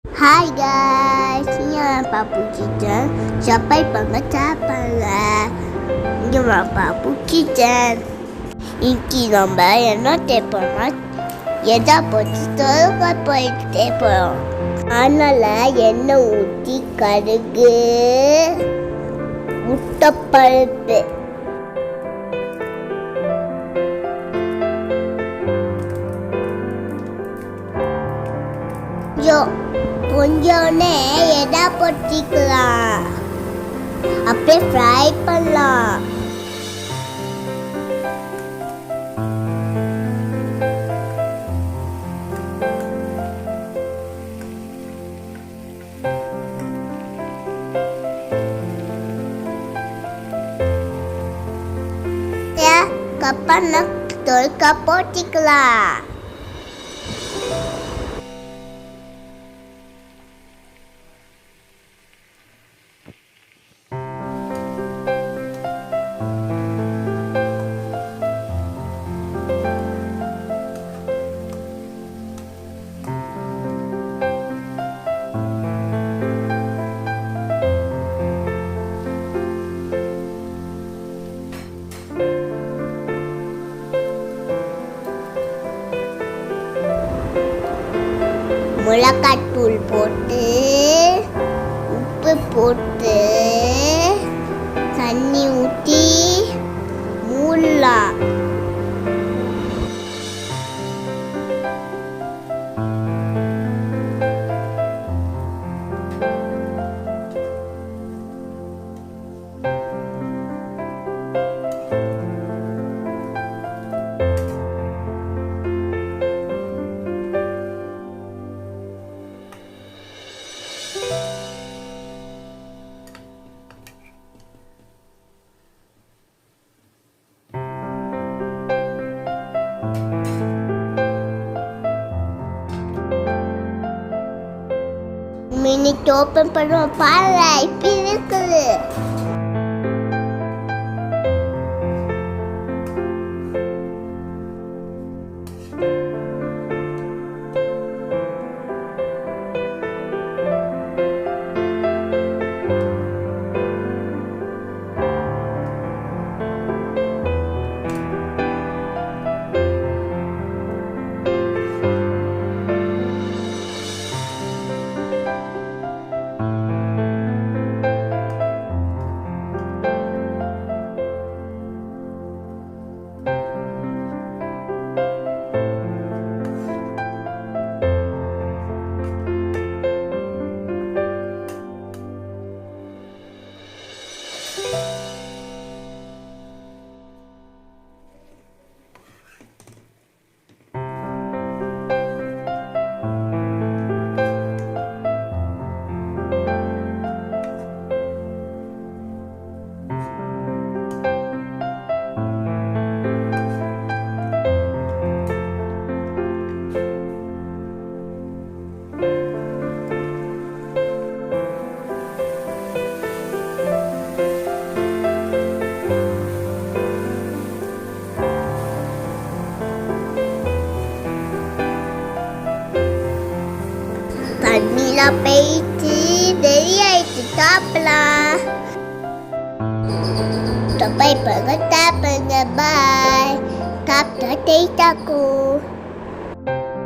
Hi guys, eniyavanpappukitchen. Sampai pengacapan eniyavanpappukitchen. Inki nomor yang telepon. எதா போச்சு sorakkaiporiyal தேப்போம். அதனால எண்ணெய் ஊற்றி கடுகு முட்டைப்பருப்பு கொஞ்சோன்னே எதா பொட்டிக்கலாம், அப்படியே ஃப்ரை பண்ணலாம். Kapan nak sorakkaiporiyal? மிளகாய்த்தூள் போட்டு உப்பு போட்டு தண்ணி ஊற்றி மூடலாம். இன்னைக்கு ஓப்பன் பண்ணுவோம். பாருங்க இப்படி இருக்குது. தண்ணிலாம் போயிட்டு ரெடி ஆயிடுச்சு, சாப்பிடலாம். பாய், பாய், பாய், பாய், பாய், பாய், பாய், பாய், பாய், பாய், பாய்,